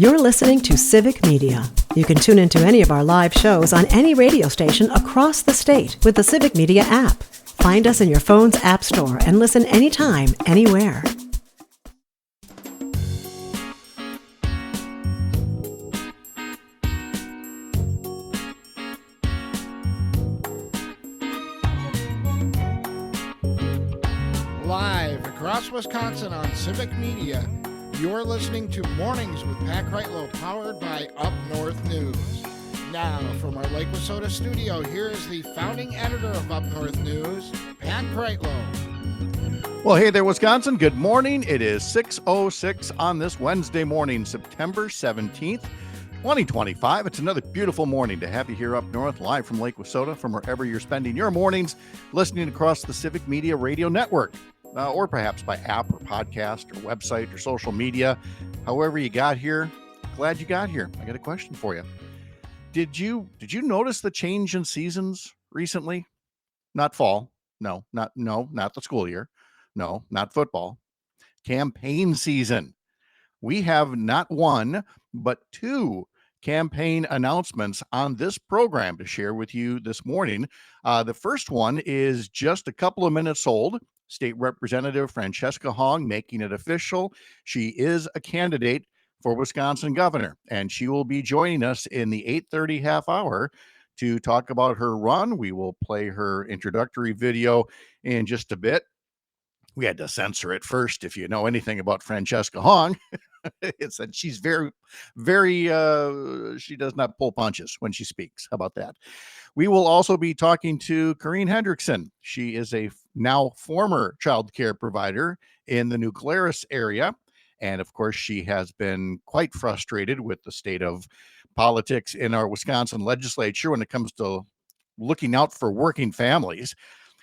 You're listening to Civic Media. You can tune into any of our live shows on any radio station across the state with the Civic Media app. Find us in your phone's app store and listen anytime, anywhere. Live across Wisconsin on Civic Media, you're listening to Mornings with Pat Kreitlow, powered by Up North News. Now, from our Lake Wissota studio, here is the founding editor of Up North News, Pat Kreitlow. Well, hey there, Wisconsin. Good morning. It is 6:06 on this Wednesday morning, September 17th, 2025. It's another beautiful morning to have you here up north, live from Lake Wissota, from wherever you're spending your mornings, listening across the Civic Media Radio Network. Or perhaps by app or podcast or website or social media. However you got here, glad you got here. I got a question for you. Did you notice the change in seasons recently? Not fall. No, not the school year. No, not football. Campaign season. We have not one, but two campaign announcements on this program to share with you this morning. The first one is just a couple of minutes old. State Representative Francesca Hong making it official. She is a candidate for Wisconsin governor, and she will be joining us in the 8:30 half hour to talk about her run. We will play her introductory video in just a bit. We had to censor it first. If you know anything about Francesca Hong, it's that she's very, she does not pull punches when she speaks. How about that? We will also be talking to Corrine Hendrickson. She is a now former child care provider in the New Glarus area. And of course, she has been quite frustrated with the state of politics in our Wisconsin legislature when it comes to looking out for working families.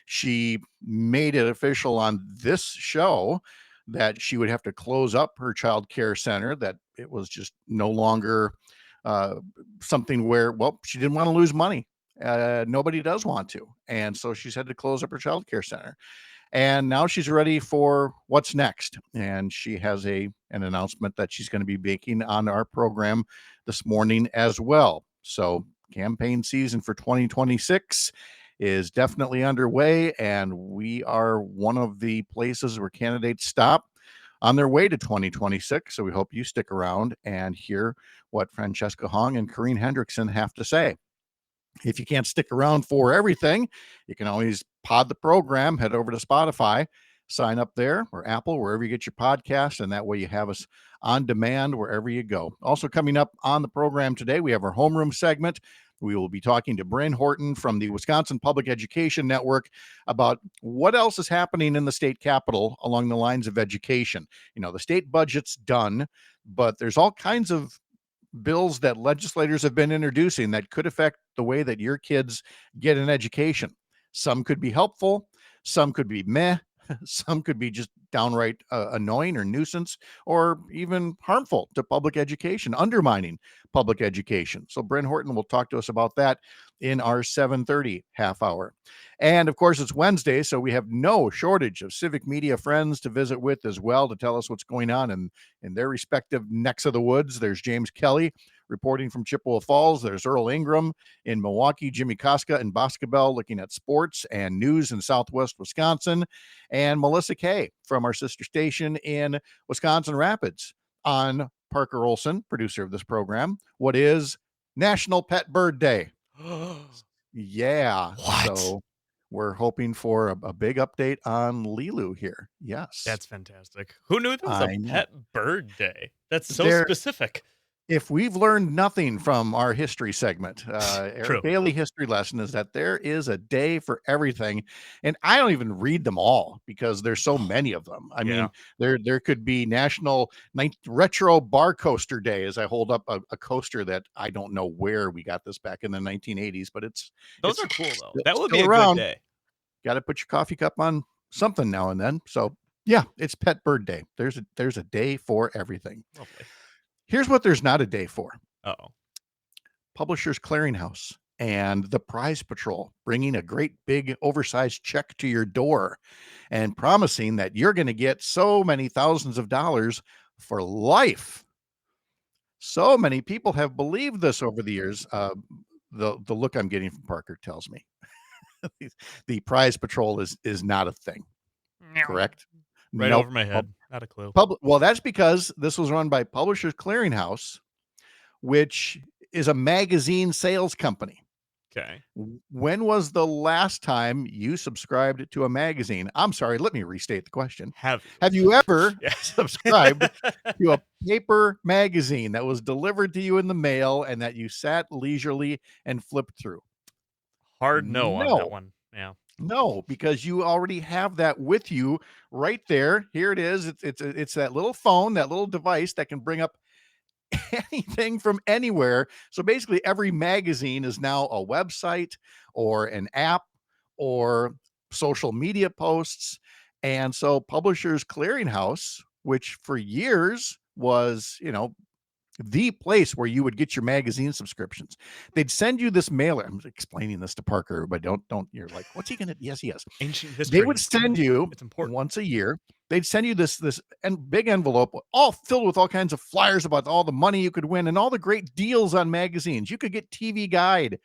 She made it official on this show that she would have to close up her child care center, that it was just no longer something where, well, she didn't want to lose money. Nobody does want to. And so she's had to close up her child care center. And now she's ready for what's next. And she has an announcement that she's going to be making on our program this morning as well. So campaign season for 2026 is definitely underway, and we are one of the places where candidates stop on their way to 2026. So we hope you stick around and hear what Francesca Hong and Corrine Hendrickson have to say. If you can't stick around for everything, you can always pod the program, head over to Spotify, sign up there, or Apple, wherever you get your podcast, and that way you have us on demand wherever you go. Also coming up on the program today, we have our homeroom segment. We will be talking to Bryn Horton from the Wisconsin Public Education Network about what else is happening in the state capitol along the lines of education. You know, the state budget's done, but there's all kinds of bills that legislators have been introducing that could affect the way that your kids get an education. Some could be helpful, some could be meh, some could be just downright annoying or nuisance, or even harmful to public education, undermining public education. So Bryn Horton will talk to us about that in our 7:30 half hour. And of course, it's Wednesday, so we have no shortage of Civic Media friends to visit with as well to tell us what's going on in their respective necks of the woods. There's James Kelly reporting from Chippewa Falls. There's Earl Ingram in Milwaukee, Jimmy Koska in Boscobel looking at sports and news in Southwest Wisconsin, and Melissa Kay from our sister station in Wisconsin Rapids on Parker Olson, producer of this program. What is National Pet Bird Day? Yeah. What? So we're hoping for a big update on Lilu here. Yes. That's fantastic. Who knew there was I a know. pet bird day? That's so There- specific. If we've learned nothing from our history segment, True. Eric Bailey history lesson is that there is a day for everything. And I don't even read them all because there's so many of them. I mean, there could be National Retro Bar Coaster Day as I hold up a coaster that I don't know where we got this back in the 1980s, but Those are cool, though. That would be still a around. good day. Got to put your coffee cup on something now and then. So yeah, it's Pet Bird Day. There's a day for everything. Lovely. Here's what there's not a day for. Uh-oh. Publishers Clearinghouse and the Prize Patrol bringing a great big oversized check to your door and promising that you're going to get so many thousands of dollars for life. So many people have believed this over the years. The look I'm getting from Parker tells me the prize patrol is not a thing. Correct? Right Nope. over my head. Not a clue. Well, that's because this was run by Publishers Clearinghouse, which is a magazine sales company. Okay. When was the last time you subscribed to a magazine? I'm sorry, let me restate the question. Have Have you ever Yeah. subscribed to a paper magazine that was delivered to you in the mail and that you sat leisurely and flipped through? Hard no on that No. one. Yeah. No, because you already have that with you right there. Here it is. It's that little phone, that little device that can bring up anything from anywhere. So basically, every magazine is now a website or an app or social media posts. And so, Publishers Clearinghouse, which for years was, the place where you would get your magazine subscriptions. They'd send you this mailer. I'm explaining this to Parker, but don't you're like, what's he gonna? Yes, he is. Ancient They history. would send you It's important. once a year. They'd send you this and big envelope, all filled with all kinds of flyers about all the money you could win and all the great deals on magazines. You could get TV Guide,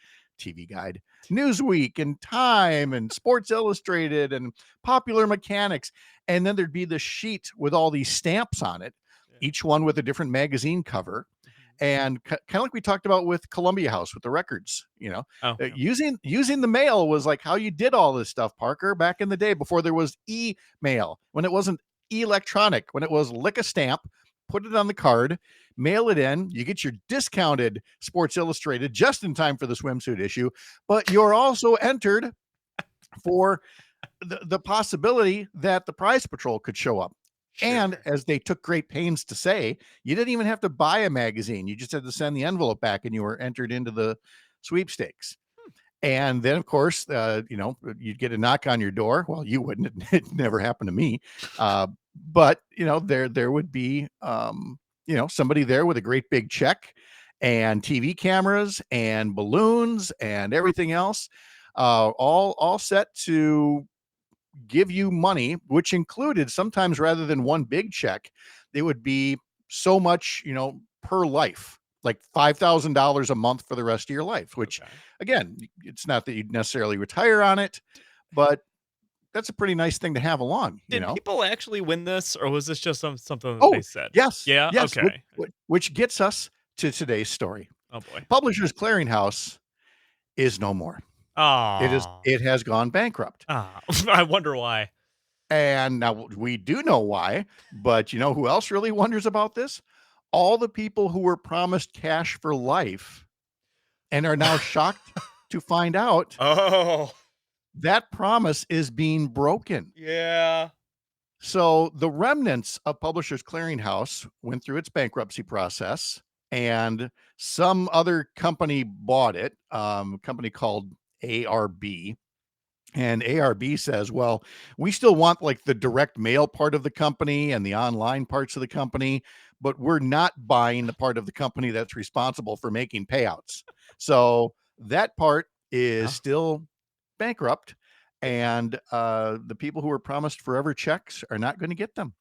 Newsweek, and Time, and Sports Illustrated, and Popular Mechanics, and then there'd be the sheet with all these stamps on it, each one with a different magazine cover. And kind of like we talked about with Columbia House with the records, using the mail was like how you did all this stuff, Parker, back in the day before there was email, when it wasn't electronic, when it was lick a stamp, put it on the card, mail it in. You get your discounted Sports Illustrated just in time for the swimsuit issue, but you're also entered for the possibility that the prize patrol could show up. And as they took great pains to say, you didn't even have to buy a magazine. You just had to send the envelope back and you were entered into the sweepstakes. And then, of course, you'd get a knock on your door. Well, you wouldn't. It never happened to me. But, there would be, somebody there with a great big check and TV cameras and balloons and everything else, all set to give you money, which included sometimes rather than one big check, it would be so much, per life, like $5,000 a month for the rest of your life, which again, it's not that you'd necessarily retire on it, but that's a pretty nice thing to have along. Did people actually win this, or was this just something Oh, they said? yes. Yeah. Yes. Okay. Which gets us to today's story. Oh boy. Publishers Clearinghouse is no more. Oh. It has gone bankrupt. I wonder why. And now we do know why, but you know who else really wonders about this? All the people who were promised cash for life and are now shocked to find out that promise is being broken. Yeah. So the remnants of Publishers Clearinghouse went through its bankruptcy process, and some other company bought it, a company called ARB. And ARB says, well, we still want like the direct mail part of the company and the online parts of the company, but we're not buying the part of the company that's responsible for making payouts. So that part is still bankrupt, and the people who were promised forever checks are not going to get them.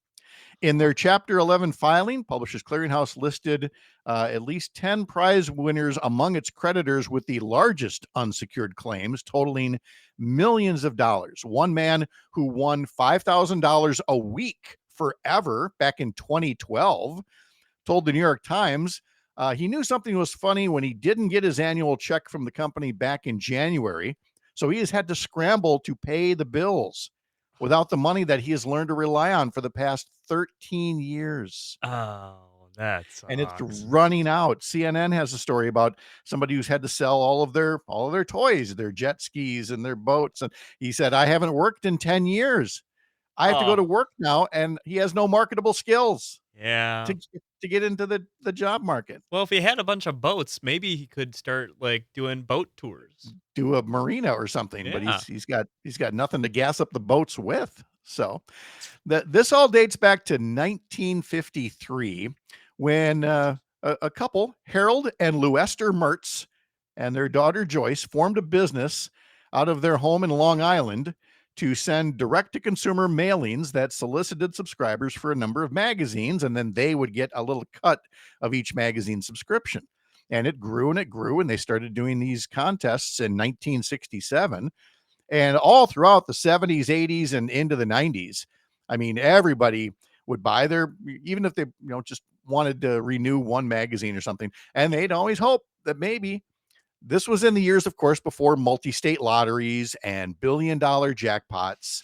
In their Chapter 11 filing, Publishers Clearinghouse listed at least 10 prize winners among its creditors with the largest unsecured claims, totaling millions of dollars. One man who won $5,000 a week forever back in 2012 told the New York Times he knew something was funny when he didn't get his annual check from the company back in January. So he has had to scramble to pay the bills without the money that he has learned to rely on for the past 13 years. Oh, that sucks. And it's running out. CNN has a story about somebody who's had to sell all of their toys, their jet skis and their boats. And he said, I haven't worked in 10 years. I have to go to work now, and he has no marketable skills. Yeah. To get into the job market. Well, if he had a bunch of boats, maybe he could start like doing boat tours. Do a marina or something, but he's got nothing to gas up the boats with. So this all dates back to 1953 when a couple, Harold and Luester Mertz, and their daughter Joyce formed a business out of their home in Long Island to send direct-to-consumer mailings that solicited subscribers for a number of magazines, and then they would get a little cut of each magazine subscription. And it grew and it grew, and they started doing these contests in 1967. And all throughout the 70s, 80s, and into the 90s, I mean, everybody would buy their, even if they, just wanted to renew one magazine or something, and they'd always hope that maybe this was in the years, of course, before multi-state lotteries and billion-dollar jackpots.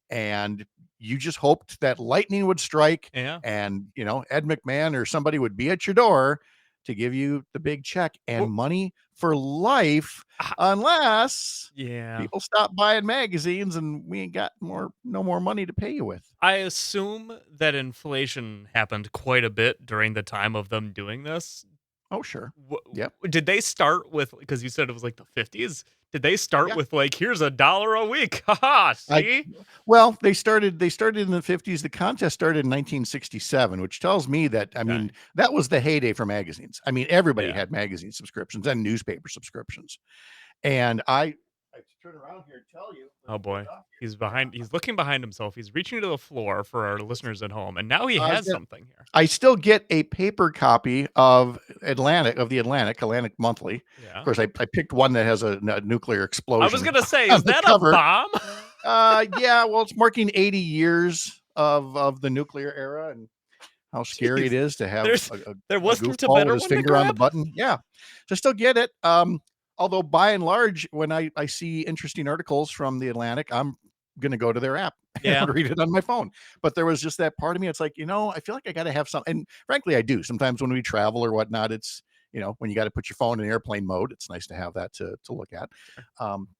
And you just hoped that lightning would strike and, Ed McMahon or somebody would be at your door to give you the big check and money for life, unless people stop buying magazines and we ain't got no more money to pay you with. I assume that inflation happened quite a bit during the time of them doing this. Oh, sure. Yep. Did they start with, because you said it was like the 50s? Did they start with like, here's $1 a week? Haha, see? Well, they started in the 50s. The contest started in 1967, which tells me that, I mean, that was the heyday for magazines. I mean, everybody had magazine subscriptions and newspaper subscriptions. And I turn around here and tell you. Oh boy. He's looking behind himself. He's reaching to the floor for our listeners at home. And now he has something here. I still get a paper copy of the Atlantic Monthly. Yeah. Of course, I picked one that has a nuclear explosion. I was going to say, is that a bomb? Yeah, well, it's marking 80 years of the nuclear era and how scary it is to have there wasn't a goofball better with his one finger to on the grab? button. Yeah, so still get it. Although by and large, when I see interesting articles from the Atlantic, I'm going to go to their app and read it on my phone. But there was just that part of me. It's like, I feel like I got to have something. And frankly, I do. Sometimes when we travel or whatnot, it's, when you got to put your phone in airplane mode, it's nice to have that to look at.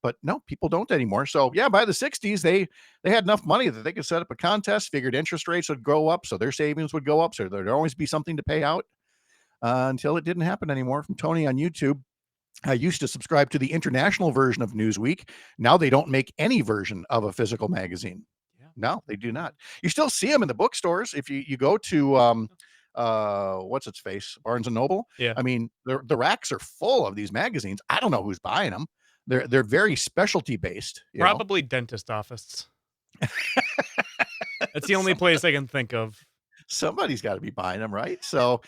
But no, people don't anymore. So yeah, by the 60s, they had enough money that they could set up a contest, figured interest rates would go up. So their savings would go up. So there'd always be something to pay out until it didn't happen anymore. From Tony on YouTube. I used to subscribe to the international version of Newsweek. Now they don't make any version of a physical magazine. Yeah. No, they do not. You still see them in the bookstores. If you go to what's its face, Barnes and Noble. Yeah. I mean, the racks are full of these magazines. I don't know who's buying them. They're very specialty based. Probably dentist office. That's the only place I can think of. Somebody's got to be buying them, right? So.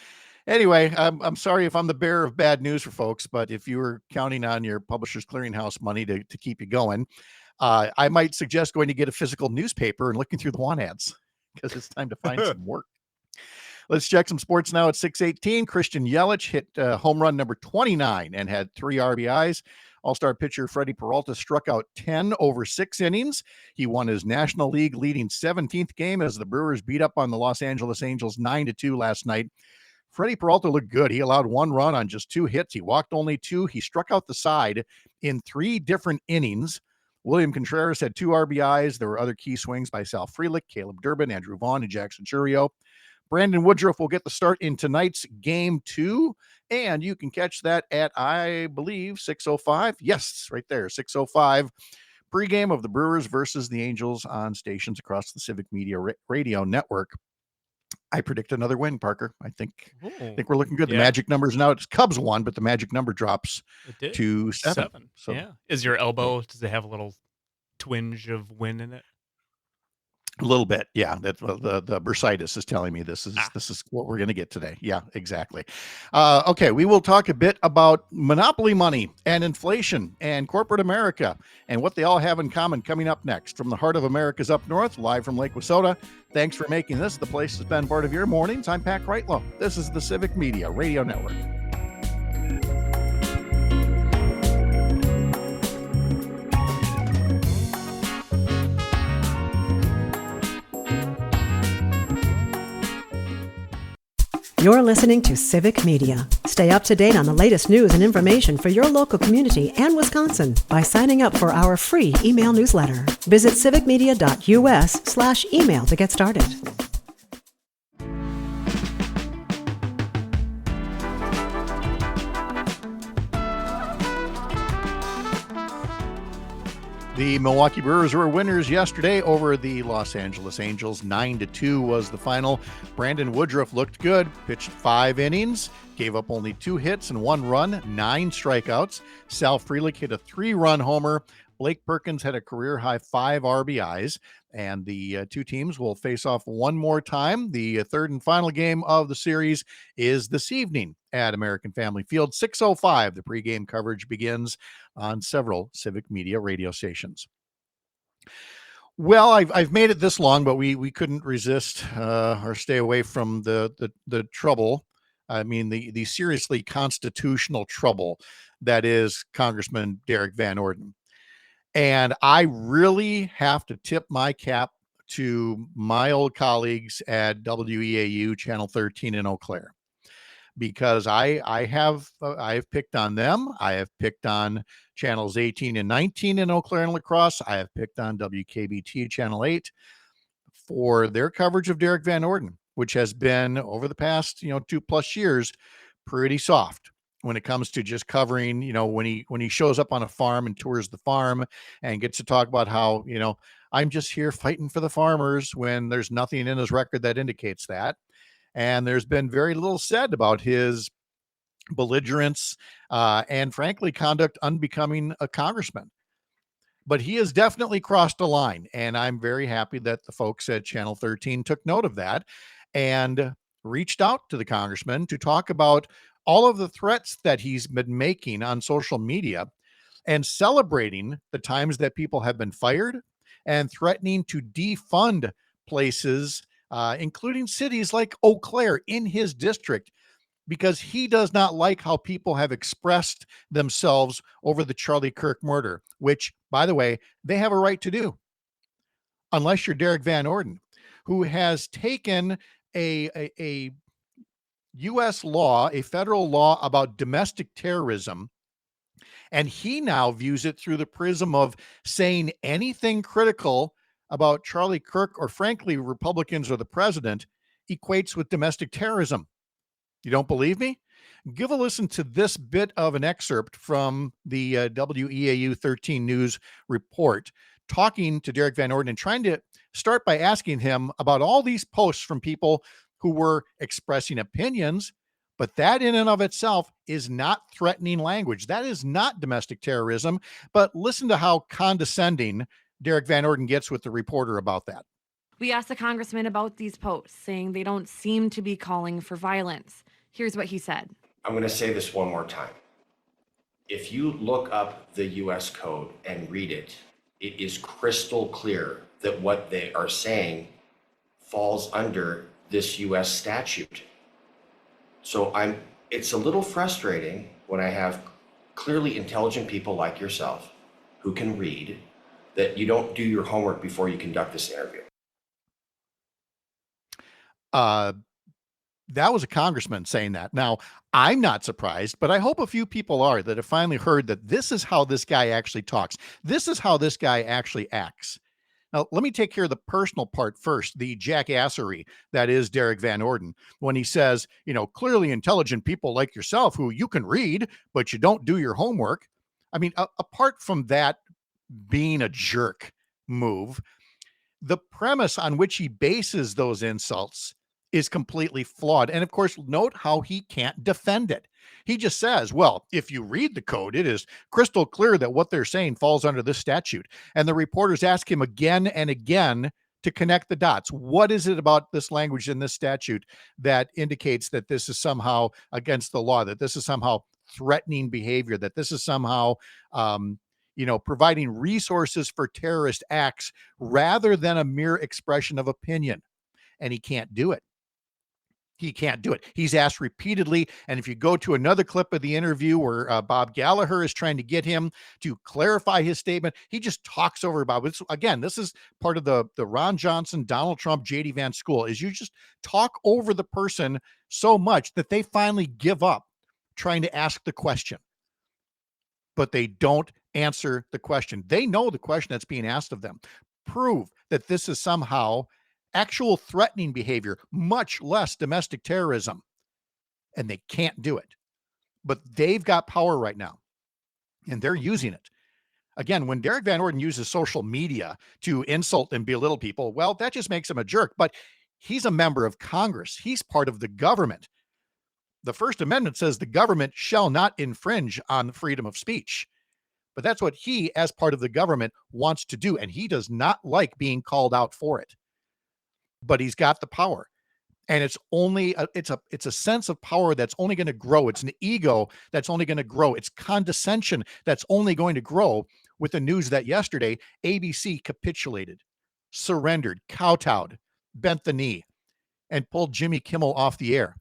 Anyway, I'm sorry if I'm the bearer of bad news for folks, but if you were counting on your Publishers Clearinghouse money to keep you going, I might suggest going to get a physical newspaper and looking through the want ads because it's time to find some work. Let's check some sports now at 6:18. Christian Yelich hit home run number 29 and had 3 RBIs. All-star pitcher Freddie Peralta struck out 10 over 6 innings. He won his National League leading 17th game as the Brewers beat up on the Los Angeles Angels 9-2 last night. Freddie Peralta looked good. He allowed 1 run on just 2 hits. He walked only 2. He struck out the side in 3 different innings. William Contreras had 2 RBIs. There were other key swings by Sal Frelick, Caleb Durbin, Andrew Vaughn, and Jackson Churio. Brandon Woodruff will get the start in tonight's Game 2, and you can catch that at, I believe, 6:05. Yes, right there, 6:05. Pregame of the Brewers versus the Angels on stations across the Civic Media Radio Network. I predict another win, Parker. I think we're looking good. The magic numbers now, it's Cubs 1, but the magic number drops to 7. So yeah. Is your elbow, does it have a little twinge of win in it? A little bit, yeah. That the bursitis is telling me this is what we're going to get today. Yeah, exactly. Okay, we will talk a bit about monopoly money and inflation and corporate America and what they all have in common coming up next. From the heart of America's up north, live from Lake Wissota. Thanks for making this the place that's been part of your mornings. I'm Pat Kreitlow. This is the Civic Media Radio Network. You're listening to Civic Media. Stay up to date on the latest news and information for your local community and Wisconsin by signing up for our free email newsletter. Visit civicmedia.us/email to get started. The Milwaukee Brewers were winners yesterday over the Los Angeles Angels. 9-2 was the final. Brandon Woodruff looked good, pitched 5 innings, gave up only 2 hits and 1 run, 9 strikeouts. Sal Frelick hit a 3-run homer. Blake Perkins had a career-high 5 RBIs, and the two teams will face off one more time. The third and final game of the series is this evening at American Family Field, 6:05. The pregame coverage begins on several Civic Media radio stations. Well, I've made it this long, but we couldn't resist or stay away from the trouble. I mean, the seriously constitutional trouble that is Congressman Derek Van Orden. And I really have to tip my cap to my old colleagues at WEAU Channel 13 in Eau Claire, because I've picked on them. I have picked on channels 18 and 19 in Eau Claire and La Crosse. I have picked on WKBT Channel 8 for their coverage of Derek Van Orden, which has been over the past 2+ years pretty soft when it comes to just covering, when he shows up on a farm and tours the farm and gets to talk about how, I'm just here fighting for the farmers, when there's nothing in his record that indicates that. And there's been very little said about his belligerence and, frankly, conduct unbecoming a congressman. But he has definitely crossed a line, and I'm very happy that the folks at Channel 13 took note of that and reached out to the congressman to talk about all of the threats that he's been making on social media and celebrating the times that people have been fired and threatening to defund places, including cities like Eau Claire in his district, because he does not like how people have expressed themselves over the Charlie Kirk murder, which, by the way, they have a right to do, unless you're Derek Van Orden, who has taken a U.S. law, a federal law about domestic terrorism, and he now views it through the prism of saying anything critical about Charlie Kirk, or frankly, Republicans or the president, equates with domestic terrorism. You don't believe me? Give a listen to this bit of an excerpt from the WEAU 13 News report, talking to Derek Van Orden and trying to start by asking him about all these posts from people who were expressing opinions, but that in and of itself is not threatening language. That is not domestic terrorism. But listen to how condescending Derek Van Orden gets with the reporter about that. We asked the congressman about these posts, saying they don't seem to be calling for violence. Here's what he said. I'm going to say this one more time. If you look up the U.S. code and read it, it is crystal clear that what they are saying falls under this U.S. statute. So it's a little frustrating when I have clearly intelligent people like yourself who can read, that you don't do your homework before you conduct this interview. That was a congressman saying that. Now, I'm not surprised, but I hope a few people are, that have finally heard that this is how this guy actually talks. This is how this guy actually acts. Now, let me take care of the personal part first, the jackassery that is Derek Van Orden, when he says, clearly intelligent people like yourself who you can read, but you don't do your homework. I mean, apart from that being a jerk move, the premise on which he bases those insults is completely flawed. And of course, note how he can't defend it. He just says, well, if you read the code, it is crystal clear that what they're saying falls under this statute. And the reporters ask him again and again to connect the dots. What is it about this language in this statute that indicates that this is somehow against the law, that this is somehow threatening behavior, that this is somehow, providing resources for terrorist acts rather than a mere expression of opinion? And he can't do it. He can't do it. He's asked repeatedly. And if you go to another clip of the interview where Bob Gallagher is trying to get him to clarify his statement, he just talks over Bob. Again, this is part of the Ron Johnson, Donald Trump, J.D. Vance school, is you just talk over the person so much that they finally give up trying to ask the question. But they don't answer the question. They know the question that's being asked of them. Prove that this is somehow actual threatening behavior, much less domestic terrorism. And they can't do it. But they've got power right now, and they're using it. Again, when Derek Van Orden uses social media to insult and belittle people, well, that just makes him a jerk. But he's a member of Congress. He's part of the government. The First Amendment says the government shall not infringe on freedom of speech. But that's what he, as part of the government, wants to do. And he does not like being called out for it. But he's got the power. And it's only it's a sense of power that's only going to grow. It's an ego that's only going to grow. It's condescension that's only going to grow with the news that yesterday ABC capitulated, surrendered, kowtowed, bent the knee, and pulled Jimmy Kimmel off the air.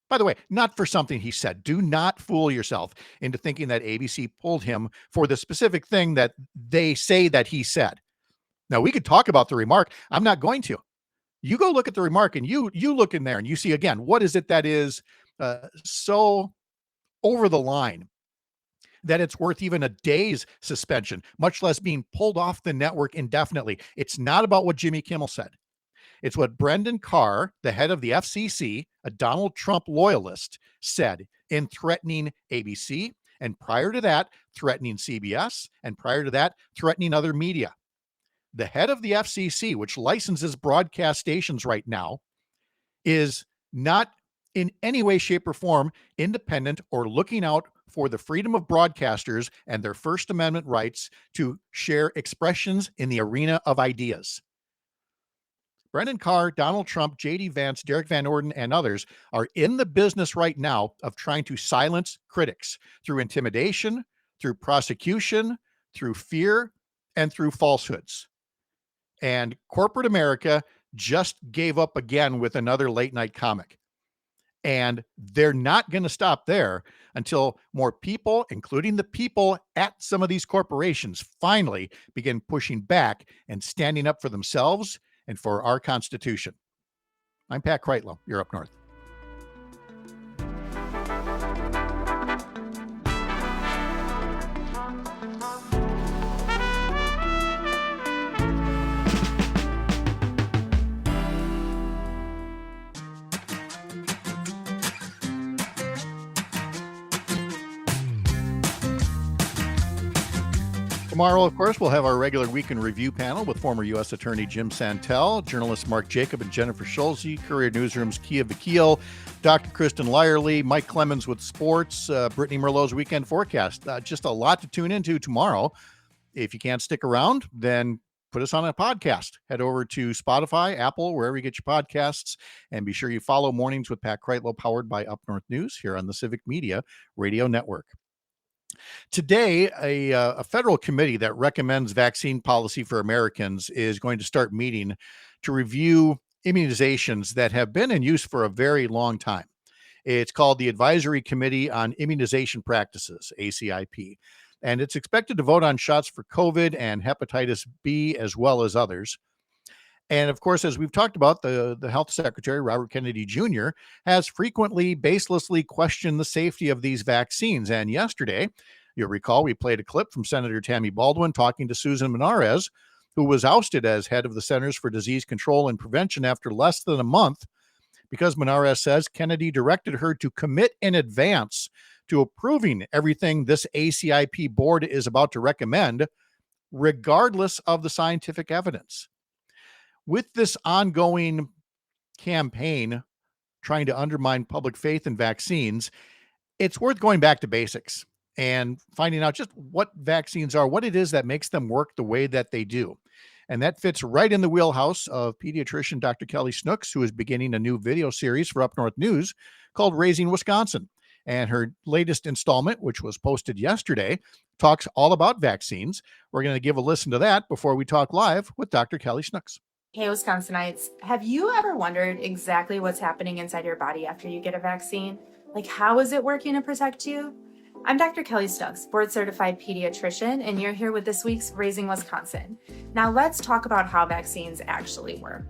By the way, not for something he said. Do not fool yourself into thinking that ABC pulled him for the specific thing that they say that he said. Now, we could talk about the remark. I'm not going to. You go look at the remark and you look in there and you see, again, what is it that is so over the line that it's worth even a day's suspension, much less being pulled off the network indefinitely. It's not about what Jimmy Kimmel said. It's what Brendan Carr, the head of the FCC, a Donald Trump loyalist, said in threatening ABC, and prior to that, threatening CBS, and prior to that, threatening other media. The head of the FCC, which licenses broadcast stations right now, is not in any way, shape, or form independent or looking out for the freedom of broadcasters and their First Amendment rights to share expressions in the arena of ideas. Brendan Carr, Donald Trump, J.D. Vance, Derek Van Orden, and others are in the business right now of trying to silence critics through intimidation, through prosecution, through fear, and through falsehoods. And corporate America just gave up again with another late night comic. And they're not going to stop there until more people, including the people at some of these corporations, finally begin pushing back and standing up for themselves and for our Constitution. I'm Pat Kreitlow. You're up north. Tomorrow, of course, we'll have our regular weekend review panel with former U.S. Attorney Jim Santel, journalists Mark Jacob and Jennifer Schulze, Courier Newsroom's Kia Vakil, Dr. Kristen Lyerly, Mike Clemens with sports, Brittany Merlot's weekend forecast. Just a lot to tune into tomorrow. If you can't stick around, then put us on a podcast. Head over to Spotify, Apple, wherever you get your podcasts, and be sure you follow Mornings with Pat Kreitlow, powered by Up North News here on the Civic Media Radio Network. Today, a federal committee that recommends vaccine policy for Americans is going to start meeting to review immunizations that have been in use for a very long time. It's called the Advisory Committee on Immunization Practices, ACIP, and it's expected to vote on shots for COVID and hepatitis B as well as others. And of course, as we've talked about, the Health Secretary, Robert Kennedy Jr., has frequently baselessly questioned the safety of these vaccines. And yesterday, you'll recall, we played a clip from Senator Tammy Baldwin talking to Susan Menares, who was ousted as head of the Centers for Disease Control and Prevention after less than a month, because Menares says Kennedy directed her to commit in advance to approving everything this ACIP board is about to recommend, regardless of the scientific evidence. With this ongoing campaign trying to undermine public faith in vaccines, it's worth going back to basics and finding out just what vaccines are, what it is that makes them work the way that they do. And that fits right in the wheelhouse of pediatrician Dr. Kelly Snooks, who is beginning a new video series for Up North News called Raising Wisconsin. And her latest installment, which was posted yesterday, talks all about vaccines. We're going to give a listen to that before we talk live with Dr. Kelly Snooks. Hey, Wisconsinites, have you ever wondered exactly what's happening inside your body after you get a vaccine? Like, how is it working to protect you? I'm Dr. Kelly Snooks, board-certified pediatrician, and you're here with this week's Raising Wisconsin. Now let's talk about how vaccines actually work.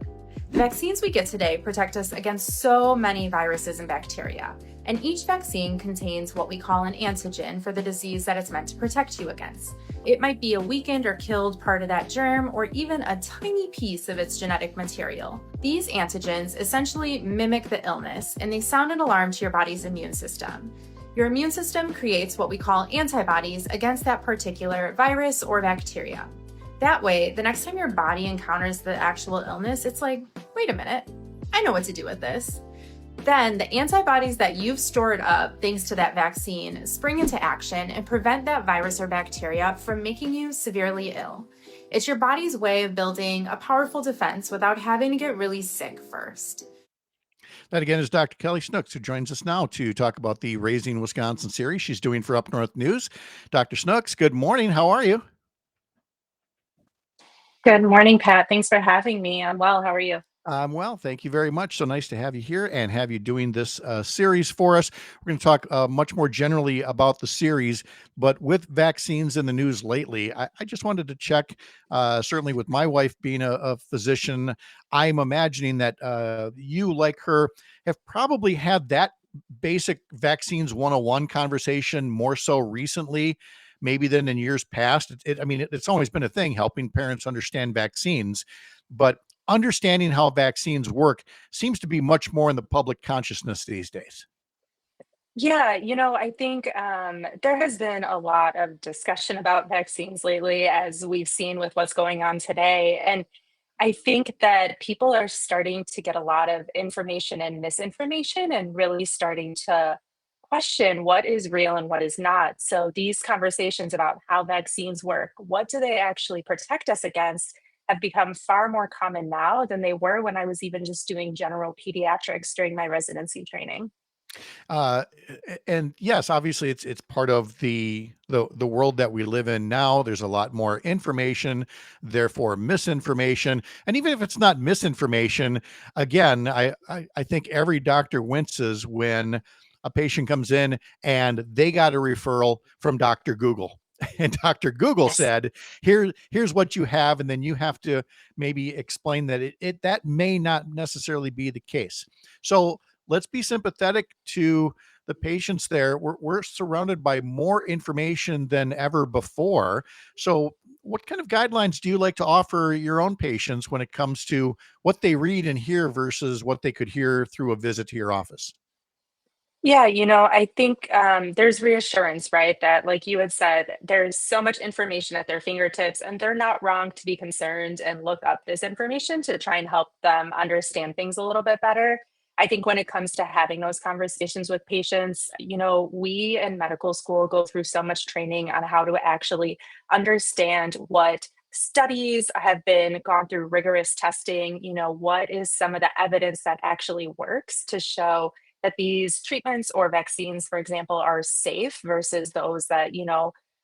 The vaccines we get today protect us against so many viruses and bacteria, and each vaccine contains what we call an antigen for the disease that it's meant to protect you against. It might be a weakened or killed part of that germ, or even a tiny piece of its genetic material. These antigens essentially mimic the illness, and they sound an alarm to your body's immune system. Your immune system creates what we call antibodies against that particular virus or bacteria. That way, the next time your body encounters the actual illness, it's like, wait a minute, I know what to do with this. Then the antibodies that you've stored up thanks to that vaccine spring into action and prevent that virus or bacteria from making you severely ill. It's your body's way of building a powerful defense without having to get really sick first. That again is Dr. Kelly Snooks, who joins us now to talk about the Raising Wisconsin series she's doing for Up North News. Dr. Snooks, good morning. How are you? Good morning, Pat. Thanks for having me. I'm well. How are you? Well, thank you very much. So nice to have you here and have you doing this series for us. We're going to talk much more generally about the series, but with vaccines in the news lately, I just wanted to check, certainly with my wife being a physician, I'm imagining that you, like her, have probably had that basic vaccines 101 conversation more so recently, maybe than in years past. It's always been a thing, helping parents understand vaccines, but understanding how vaccines work seems to be much more in the public consciousness these days. Yeah, I think there has been a lot of discussion about vaccines lately, as we've seen with what's going on today. And I think that people are starting to get a lot of information and misinformation and really starting to question what is real and what is not. So these conversations about how vaccines work, what do they actually protect us against, have become far more common now than they were when I was even just doing general pediatrics during my residency training. Uh, and yes, obviously it's part of the world that we live in now. There's a lot more information, therefore misinformation. And even if it's not misinformation, again, I think every doctor winces when a patient comes in and they got a referral from Dr. Google. And Dr. Google Yes. said, here's what you have. And then you have to maybe explain that that may not necessarily be the case. So let's be sympathetic to the patients there. We're surrounded by more information than ever before. So what kind of guidelines do you like to offer your own patients when it comes to what they read and hear versus what they could hear through a visit to your office? Yeah, I think there's reassurance, right? That, like you had said, there's so much information at their fingertips, and they're not wrong to be concerned and look up this information to try and help them understand things a little bit better. I think when it comes to having those conversations with patients, we in medical school go through so much training on how to actually understand what studies have been gone through rigorous testing, what is some of the evidence that actually works to show that these treatments or vaccines, for example, are safe versus those that,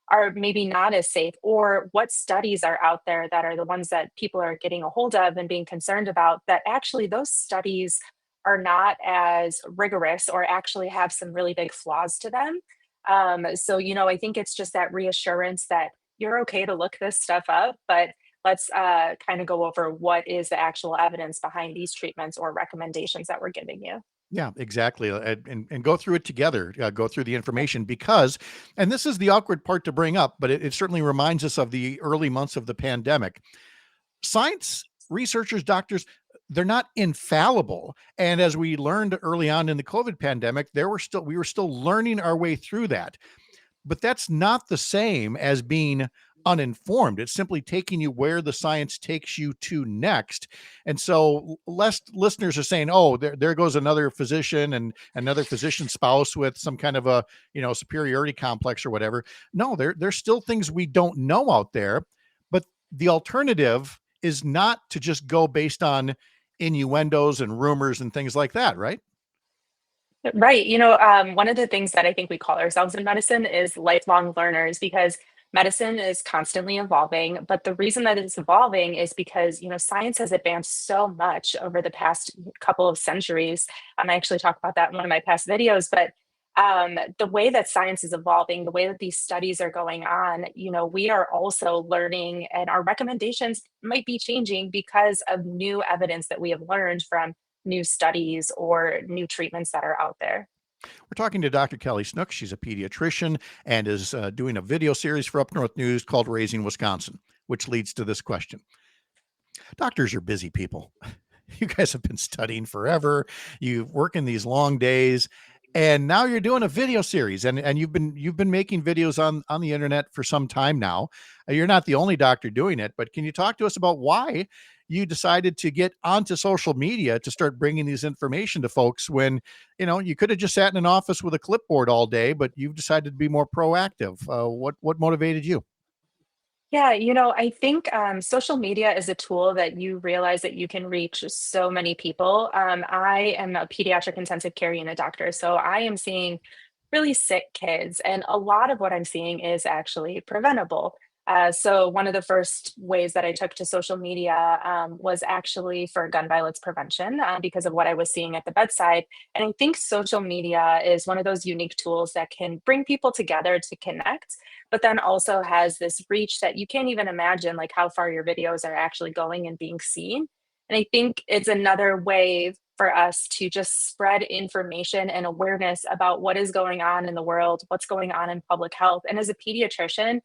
are maybe not as safe, or what studies are out there that are the ones that people are getting a hold of and being concerned about, that actually those studies are not as rigorous or actually have some really big flaws to them. So, I think it's just that reassurance that you're okay to look this stuff up, but let's kind of go over what is the actual evidence behind these treatments or recommendations that we're giving you. Yeah, exactly. And go through it together, go through the information because, and this is the awkward part to bring up, but it certainly reminds us of the early months of the pandemic. Science researchers, doctors, they're not infallible. And as we learned early on in the COVID pandemic, we were still learning our way through that. But that's not the same as being uninformed. It's simply taking you where the science takes you to next. And so less listeners are saying, oh, there goes another physician and another physician spouse with some kind of a, superiority complex or whatever. No, there's still things we don't know out there. But the alternative is not to just go based on innuendos and rumors and things like that, right? Right. One of the things that I think we call ourselves in medicine is lifelong learners, because medicine is constantly evolving. But the reason that it's evolving is because, science has advanced so much over the past couple of centuries. I actually talk about that in one of my past videos, but the way that science is evolving, the way that these studies are going on, we are also learning, and our recommendations might be changing because of new evidence that we have learned from new studies or new treatments that are out there. We're talking to Dr. Kelly Snook. She's a pediatrician and is doing a video series for Up North News called Raising Wisconsin, which leads to this question. Doctors are busy people. You guys have been studying forever. You work in these long days. and now you're doing a video series, and you've been making videos on the internet for some time now. You're not the only doctor doing it, but can you talk to us about why you decided to get onto social media to start bringing these information to folks when you could have just sat in an office with a clipboard all day, but you've decided to be more proactive? What motivated you? Yeah, I think social media is a tool that you realize that you can reach so many people. I am a pediatric intensive care unit doctor, so I am seeing really sick kids, and a lot of what I'm seeing is actually preventable. So, one of the first ways that I took to social media was actually for gun violence prevention because of what I was seeing at the bedside. And I think social media is one of those unique tools that can bring people together to connect, but then also has this reach that you can't even imagine, like how far your videos are actually going and being seen. And I think it's another way for us to just spread information and awareness about what is going on in the world, what's going on in public health. And as a pediatrician,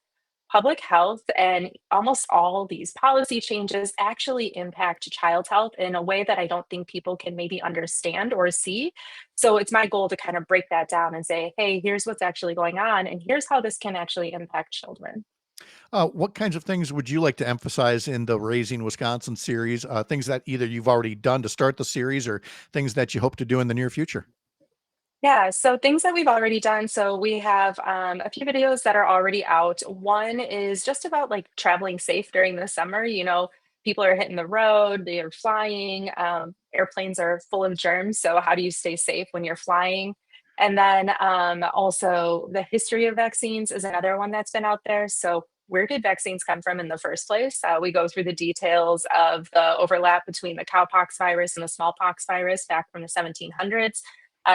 public health and almost all these policy changes actually impact child health in a way that I don't think people can maybe understand or see. So it's my goal to kind of break that down and say, hey, here's what's actually going on, and here's how this can actually impact children. What kinds of things would you like to emphasize in the Raising Wisconsin series? Things that either you've already done to start the series or things that you hope to do in the near future? Yeah, so things that we've already done. So we have a few videos that are already out. One is just about like traveling safe during the summer. People are hitting the road, they are flying, airplanes are full of germs. So, how do you stay safe when you're flying? And then also, the history of vaccines is another one that's been out there. So, where did vaccines come from in the first place? We go through the details of the overlap between the cowpox virus and the smallpox virus back from the 1700s.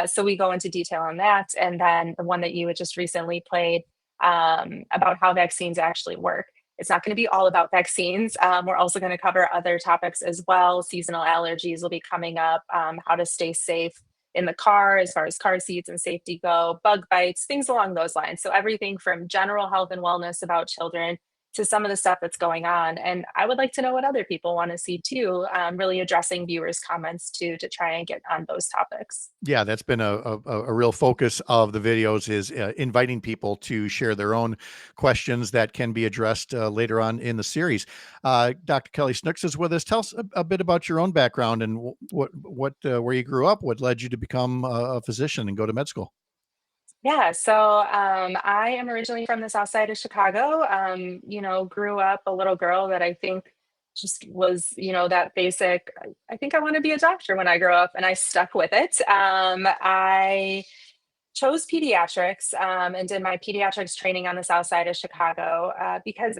So we go into detail on that. And then the one that you had just recently played about how vaccines actually work. It's not going to be all about vaccines. We're also going to cover other topics as well. Seasonal allergies will be coming up, how to stay safe in the car as far as car seats and safety go, bug bites, things along those lines. So everything from general health and wellness about children to some of the stuff that's going on. And I would like to know what other people want to see too, really addressing viewers' comments to try and get on those topics. Yeah, that's been a real focus of the videos is inviting people to share their own questions that can be addressed later on in the series. Dr. Kelly Snooks is with us. Tell us a bit about your own background and what where you grew up, what led you to become a physician and go to med school. Yeah, so I am originally from the south side of Chicago. Grew up a little girl that I think just was, that basic. I think I want to be a doctor when I grow up, and I stuck with it. I chose pediatrics and did my pediatrics training on the south side of Chicago because,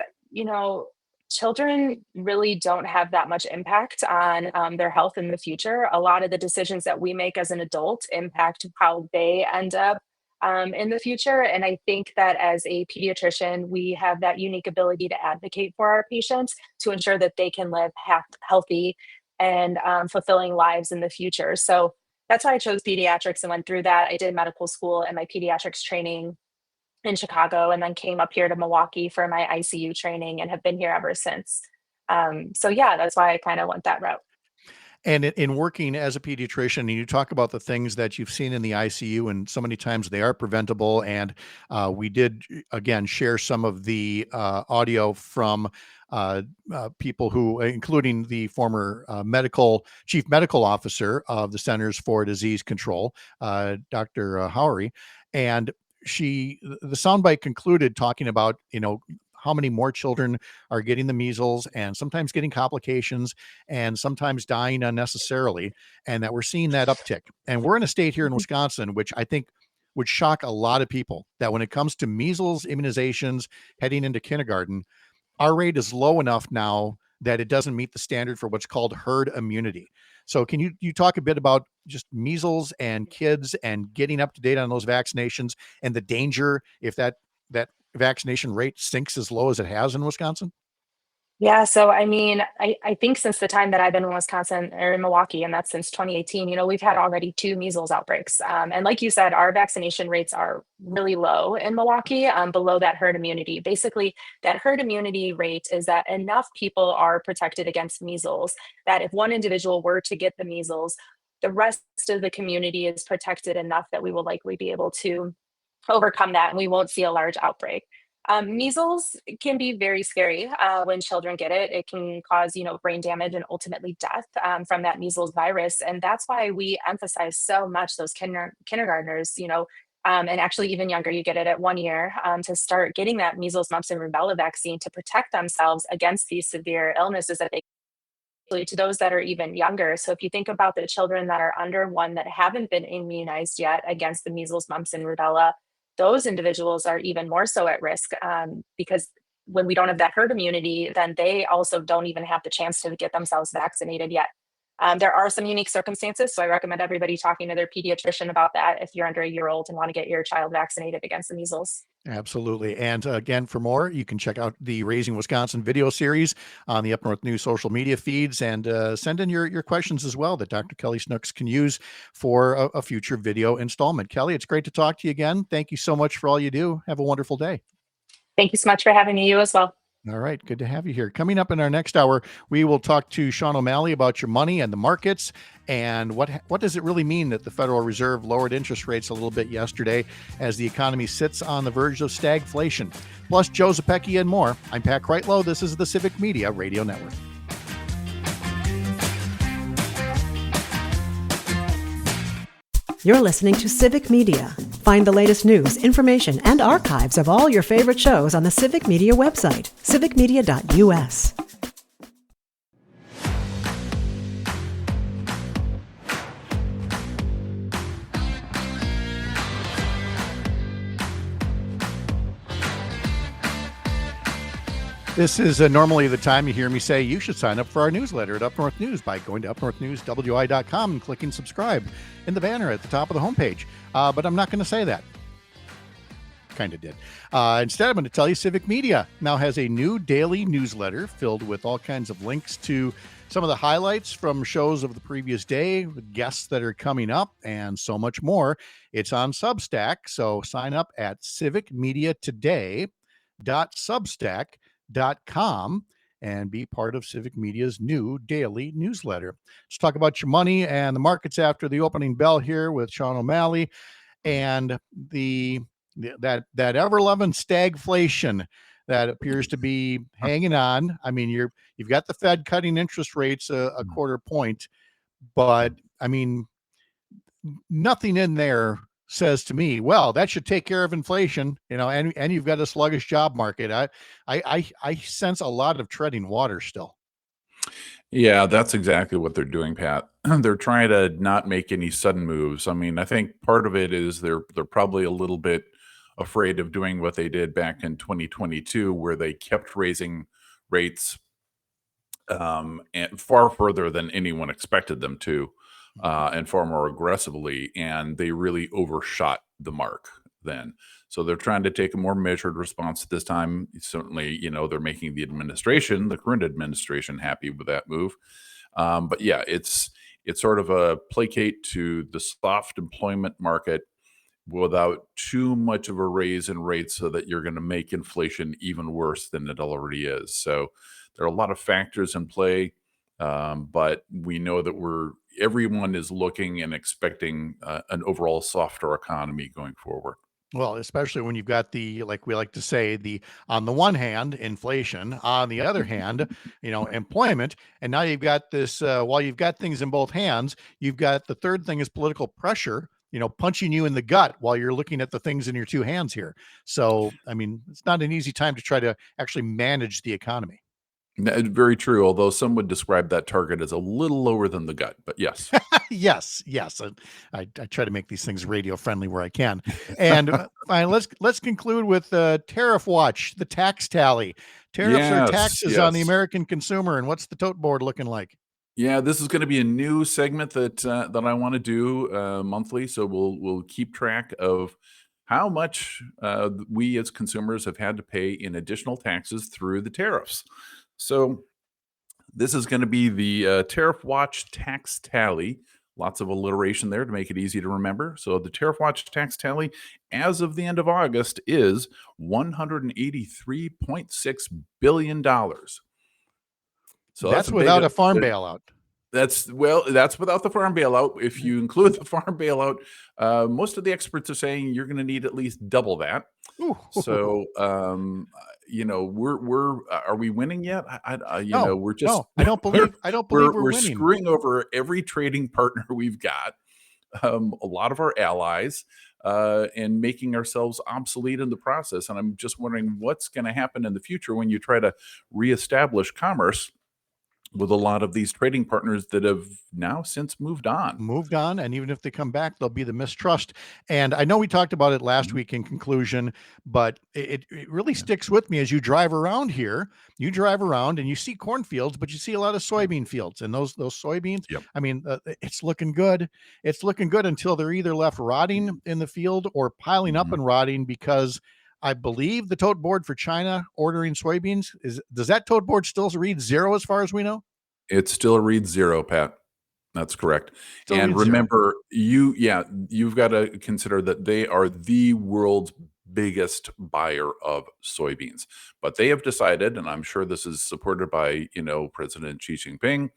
children really don't have that much impact on their health in the future. A lot of the decisions that we make as an adult impact how they end up in the future. And I think that as a pediatrician, we have that unique ability to advocate for our patients to ensure that they can live healthy and fulfilling lives in the future. So that's why I chose pediatrics and went through that. I did medical school and my pediatrics training in Chicago, and then came up here to Milwaukee for my ICU training and have been here ever since. So yeah, that's why I kind of went that route. And in working as a pediatrician, and you talk about the things that you've seen in the ICU, and so many times they are preventable. And we did, again, share some of the audio from people who, including the former chief medical officer of the Centers for Disease Control, Dr. Howery. And the soundbite concluded talking about, how many more children are getting the measles and sometimes getting complications and sometimes dying unnecessarily, and that we're seeing that uptick. And we're in a state here in Wisconsin, which I think would shock a lot of people, that when it comes to measles immunizations heading into kindergarten, our rate is low enough now that it doesn't meet the standard for what's called herd immunity. So can you talk a bit about just measles and kids and getting up to date on those vaccinations and the danger if that vaccination rate sinks as low as it has in Wisconsin? Yeah, so I mean, I think since the time that I've been in Wisconsin or in Milwaukee, and that's since 2018, we've had already two measles outbreaks. And like you said, our vaccination rates are really low in Milwaukee, below that herd immunity. Basically, that herd immunity rate is that enough people are protected against measles that if one individual were to get the measles, the rest of the community is protected enough that we will likely be able to overcome that and we won't see a large outbreak. Measles can be very scary when children get it. It can cause, brain damage and ultimately death from that measles virus. And that's why we emphasize so much those kindergartners, and actually even younger, you get it at 1 year, to start getting that measles, mumps, and rubella vaccine to protect themselves against these severe illnesses that they to those that are even younger. So if you think about the children that are under 1 that haven't been immunized yet against the measles, mumps, and rubella, those individuals are even more so at risk because when we don't have that herd immunity, then they also don't even have the chance to get themselves vaccinated yet. There are some unique circumstances, so I recommend everybody talking to their pediatrician about that if you're under a year old and want to get your child vaccinated against the measles. Absolutely. And again, for more, you can check out the Raising Wisconsin video series on the Up North News social media feeds, and send in your questions as well that Dr. Kelly Snooks can use for a future video installment. Kelly, it's great to talk to you again. Thank you so much for all you do. Have a wonderful day. Thank you so much for having me. You as well. All right. Good to have you here. Coming up in our next hour, we will talk to Sean O'Malley about your money and the markets, and what does it really mean that the Federal Reserve lowered interest rates a little bit yesterday as the economy sits on the verge of stagflation. Plus, Joe Zepecki and more. I'm Pat Kreitlow. This is the Civic Media Radio Network. You're listening to Civic Media. Find the latest news, information, and archives of all your favorite shows on the Civic Media website, civicmedia.us. This is normally the time you hear me say you should sign up for our newsletter at Up North News by going to upnorthnewswi.com and clicking subscribe in the banner at the top of the homepage. But I'm not going to say that. Kind of did. Instead, I'm going to tell you Civic Media now has a new daily newsletter filled with all kinds of links to some of the highlights from shows of the previous day, the guests that are coming up, and so much more. It's on Substack, so sign up at civicmediatoday.substack.com and be part of Civic Media's new daily newsletter. Let's talk about your money and the markets after the opening bell here with Sean O'Malley and that ever-loving stagflation that appears to be hanging on. I mean, you've got the Fed cutting interest rates a quarter point, but I mean, nothing in there says to me, well, that should take care of inflation, and you've got a sluggish job market. I sense a lot of treading water still. Yeah, that's exactly what they're doing, Pat. They're trying to not make any sudden moves. I mean, I think part of it is they're probably a little bit afraid of doing what they did back in 2022, where they kept raising rates and far further than anyone expected them to, and far more aggressively, and they really overshot the mark then. So they're trying to take a more measured response this time. Certainly, they're making the current administration, happy with that move. But yeah, it's sort of a placate to the soft employment market without too much of a raise in rates so that you're going to make inflation even worse than it already is. So there are a lot of factors in play, but we know that everyone is looking and expecting an overall softer economy going forward. Well, especially when you've got like we like to say, on the one hand, inflation, on the other hand, employment. And now you've got this, while you've got things in both hands, you've got the third thing is political pressure, punching you in the gut while you're looking at the things in your two hands here. So, I mean, it's not an easy time to try to actually manage the economy. Very true. Although some would describe that target as a little lower than the gut, but yes. yes. I try to make these things radio friendly where I can. And fine, let's conclude with Tariff Watch, the tax tally. Tariffs are taxes on the American consumer. And what's the tote board looking like? Yeah, this is going to be a new segment that I want to do monthly. So we'll keep track of how much we as consumers have had to pay in additional taxes through the tariffs. So this is going to be the Tariff Watch tax tally. Lots of alliteration there to make it easy to remember. So the Tariff Watch tax tally as of the end of August is $183.6 billion. So that's without a farm bailout. That's without the farm bailout. If you include the farm bailout, most of the experts are saying you're going to need at least double that. Ooh. So, are we winning yet? No, We're just no, I don't believe we're we're winning. screwing over every trading partner we've got, a lot of our allies, and making ourselves obsolete in the process. And I'm just wondering what's going to happen in the future when you try to reestablish commerce with a lot of these trading partners that have now since moved on. And even if they come back, there'll be the mistrust. And I know we talked about it last Mhm. week in conclusion, but it really sticks with me as you drive around here. You drive around and you see cornfields, but you see a lot of soybean fields, and those soybeans. Yep. I mean, it's looking good. It's looking good until they're either left rotting in the field or piling up Mhm. and rotting because I believe the tote board for China ordering soybeans does that tote board still read 0 as far as we know? It still reads 0, Pat. That's correct. Still And reads 0. remember, you've got to consider that they are the world's biggest buyer of soybeans. But they have decided, and I'm sure this is supported by, President Xi Jinping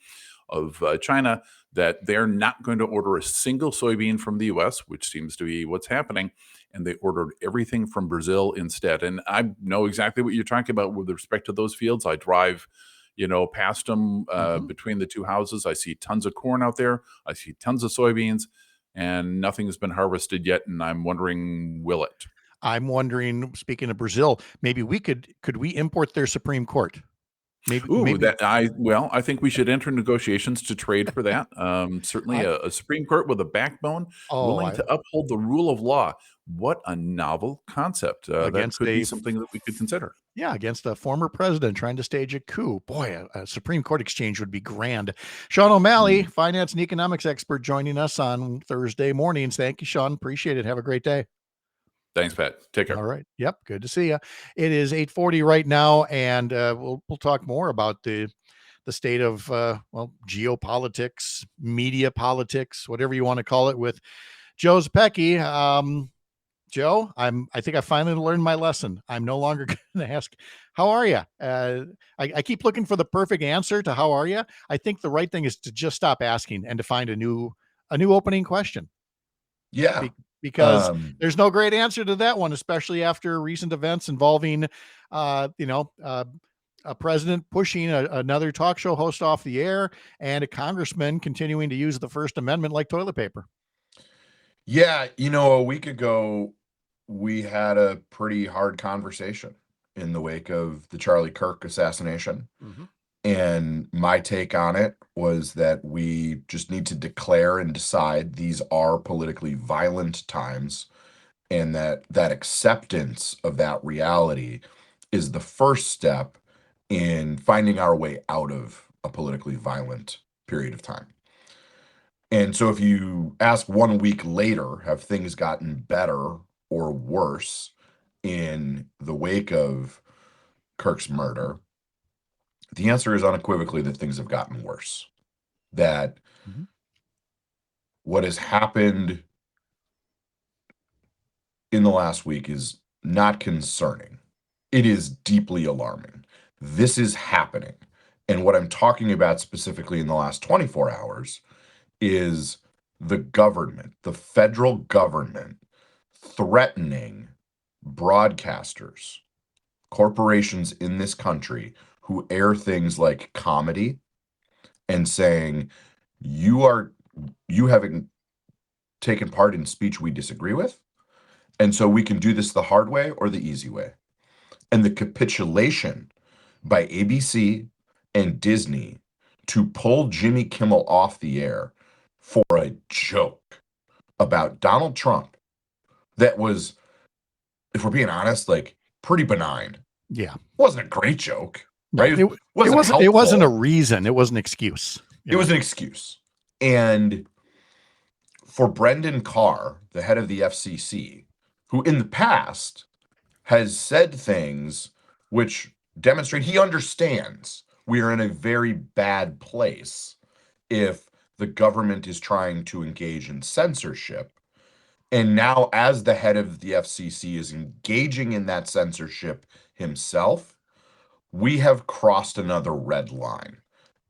of China, that they're not going to order a single soybean from the US, which seems to be what's happening. And they ordered everything from Brazil instead. And I know exactly what you're talking about with respect to those fields. I drive, past them between the two houses. I see tons of corn out there. I see tons of soybeans, and nothing has been harvested yet. And I'm wondering, will it? I'm wondering, speaking of Brazil, maybe could we import their Supreme Court? Maybe I think we should enter negotiations to trade for that. Certainly I a Supreme Court with a backbone, oh willing I to uphold the rule of law. What a novel concept. That against could be a something that we could consider. yeah, against a former president trying to stage a coup. Boy, a Supreme Court exchange would be grand. Sean O'Malley, Mm. finance and economics expert, joining us on Thursday mornings. Thank you, Sean. Appreciate it. Have a great day. Thanks, Pat. Take care. All right. Yep. Good to see you. It is 8:40 right now, and we'll talk more about the state of geopolitics, media politics, whatever you want to call it, with Joe Zepecki. Joe, I think I finally learned my lesson. I'm no longer going to ask, how are you? I keep looking for the perfect answer to how are you. I think the right thing is to just stop asking and to find a new opening question. Yeah. Because there's no great answer to that one, especially after recent events involving, a president pushing another talk show host off the air and a congressman continuing to use the First Amendment like toilet paper. Yeah. A week ago, we had a pretty hard conversation in the wake of the Charlie Kirk assassination. Mm-hmm. And my take on it was that we just need to declare and decide these are politically violent times, and that acceptance of that reality is the first step in finding our way out of a politically violent period of time. And so if you ask 1 week later, have things gotten better or worse in the wake of Kirk's murder? The answer is unequivocally that things have gotten worse. That Mhm. what has happened in the last week is not concerning. It is deeply alarming. This is happening. And what I'm talking about specifically in the last 24 hours is the government, the federal government, threatening broadcasters, corporations in this country who air things like comedy, and saying, you haven't taken part in speech we disagree with, and so we can do this the hard way or the easy way. And the capitulation by ABC and Disney to pull Jimmy Kimmel off the air for a joke about Donald Trump that was, if we're being honest, like pretty benign. Yeah. It wasn't a great joke, No, right? it wasn't helpful. a reason. It was an excuse. It was an excuse. And for Brendan Carr, the head of the FCC, who in the past has said things which demonstrate he understands we are in a very bad place if the government is trying to engage in censorship. And now, as the head of the FCC is engaging in that censorship himself, we have crossed another red line.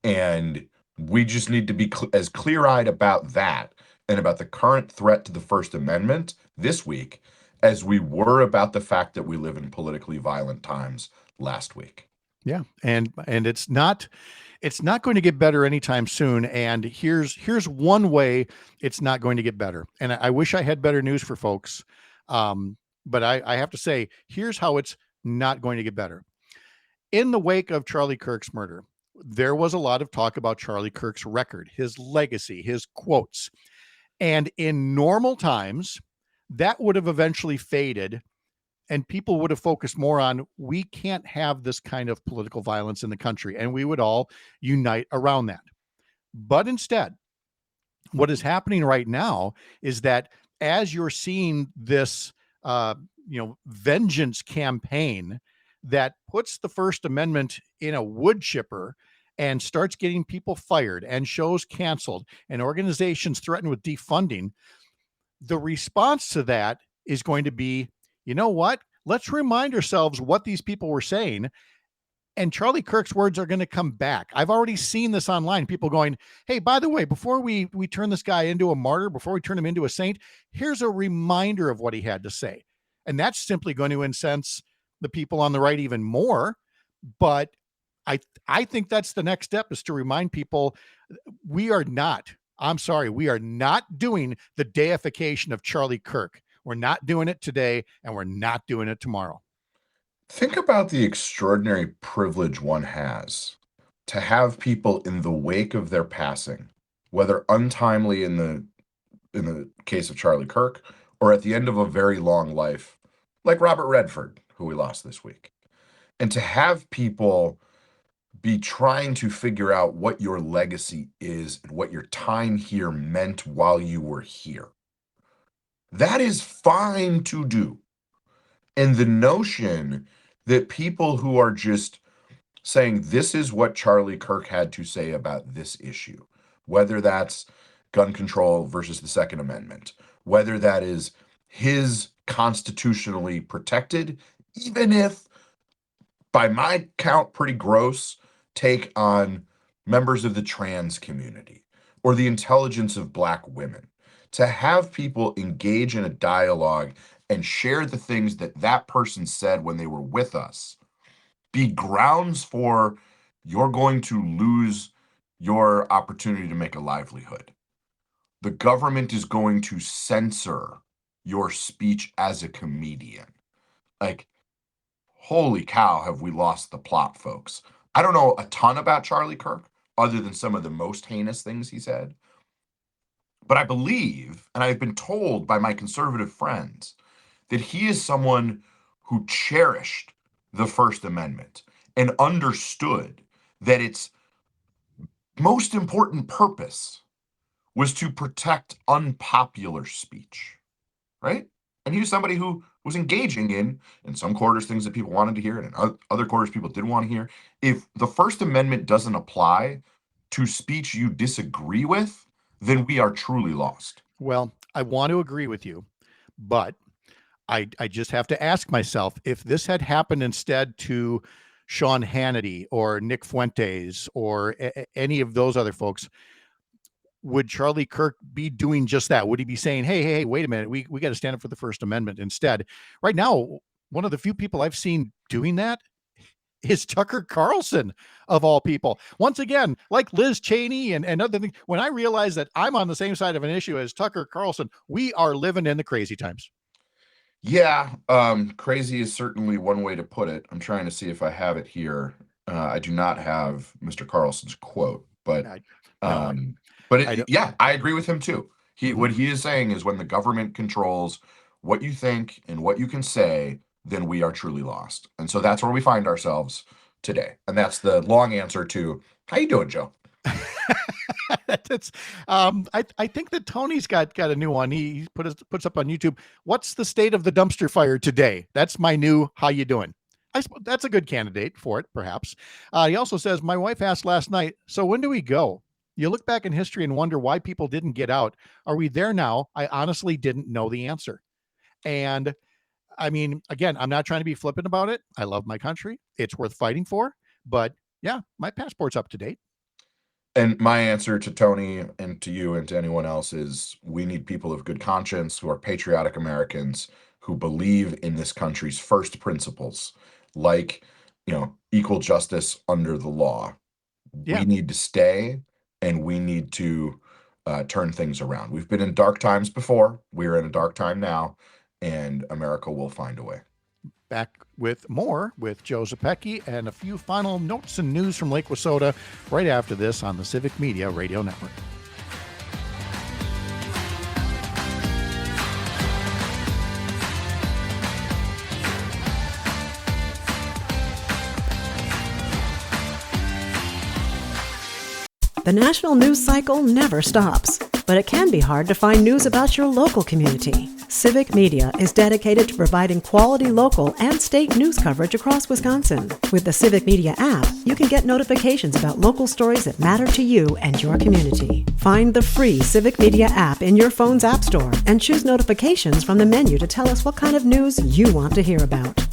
And We just need to be as clear-eyed about that and about the current threat to the First Amendment this week as we were about the fact that we live in politically violent times last week. Yeah, and it's not going to get better anytime soon. And here's one way it's not going to get better. And I wish I had better news for folks, but I have to say, here's how it's not going to get better. In the wake of Charlie Kirk's murder, there was a lot of talk about Charlie Kirk's record, his legacy, his quotes. And in normal times, that would have eventually faded and people would have focused more on, we can't have this kind of political violence in the country, and we would all unite around that. But instead, what is happening right now is that as you're seeing this, vengeance campaign that puts the First Amendment in a wood chipper and starts getting people fired and shows canceled and organizations threatened with defunding, the response to that is going to be, you know what? Let's remind ourselves what these people were saying. And Charlie Kirk's words are going to come back. I've already seen this online. People going, hey, by the way, before we turn this guy into a martyr, before we turn him into a saint, here's a reminder of what he had to say. And that's simply going to incense the people on the right even more. But I think that's the next step, is to remind people we are not doing the deification of Charlie Kirk. We're not doing it today, and we're not doing it tomorrow. Think about the extraordinary privilege one has to have people in the wake of their passing, whether untimely in the case of Charlie Kirk or at the end of a very long life, like Robert Redford, who we lost this week. And to have people be trying to figure out what your legacy is and what your time here meant while you were here. That is fine to do. And the notion that people who are just saying, this is what Charlie Kirk had to say about this issue, whether that's gun control versus the Second Amendment, whether that is his constitutionally protected, even if, by my count, pretty gross take on members of the trans community or the intelligence of Black women, to have people engage in a dialogue and share the things that that person said when they were with us, be grounds for you're going to lose your opportunity to make a livelihood. The government is going to censor your speech as a comedian. Like, holy cow, have we lost the plot, folks. I don't know a ton about Charlie Kirk, other than some of the most heinous things he said. But I believe, and I've been told by my conservative friends, that he is someone who cherished the First Amendment and understood that its most important purpose was to protect unpopular speech, right? And he was somebody who was engaging in some quarters, things that people wanted to hear, and in other quarters, people didn't want to hear. If the First Amendment doesn't apply to speech you disagree with, then we are truly lost. Well, I want to agree with you, but I just have to ask myself, if this had happened instead to Sean Hannity or Nick Fuentes or any of those other folks, would Charlie Kirk be doing just that? Would he be saying, hey, wait a minute, we got to stand up for the First Amendment instead? Right now, one of the few people I've seen doing that is Tucker Carlson, of all people. Once again, like Liz Cheney and other things, when I realize that I'm on the same side of an issue as Tucker Carlson, we are living in the crazy times. Yeah, crazy is certainly one way to put it. I'm trying to see if I have it here. I do not have Mr. Carlson's quote, but yeah, I agree with him too. What he is saying is, when the government controls what you think and what you can say, then we are truly lost. And so that's where we find ourselves today. And that's the long answer to, how you doing, Joe? That's I think that Tony's got a new one. He puts up on YouTube. What's the state of the dumpster fire today? That's my new how you doing. I suppose that's a good candidate for it, perhaps. He also says, my wife asked last night, so when do we go? You look back in history and wonder why people didn't get out. Are we there now? I honestly didn't know the answer. And I mean, again, I'm not trying to be flippant about it. I love my country. It's worth fighting for. But yeah, my passport's up to date. And my answer to Tony and to you and to anyone else is we need people of good conscience who are patriotic Americans who believe in this country's first principles, like, equal justice under the law. Yeah. We need to stay and we need to turn things around. We've been in dark times before. We're in a dark time now, and America will find a way. Back with more with Joe Zepecki and a few final notes and news from Lake Wissota right after this on the Civic Media Radio Network. The national news cycle never stops, but it can be hard to find news about your local community. Civic Media is dedicated to providing quality local and state news coverage across Wisconsin. With the Civic Media app, you can get notifications about local stories that matter to you and your community. Find the free Civic Media app in your phone's app store and choose notifications from the menu to tell us what kind of news you want to hear about.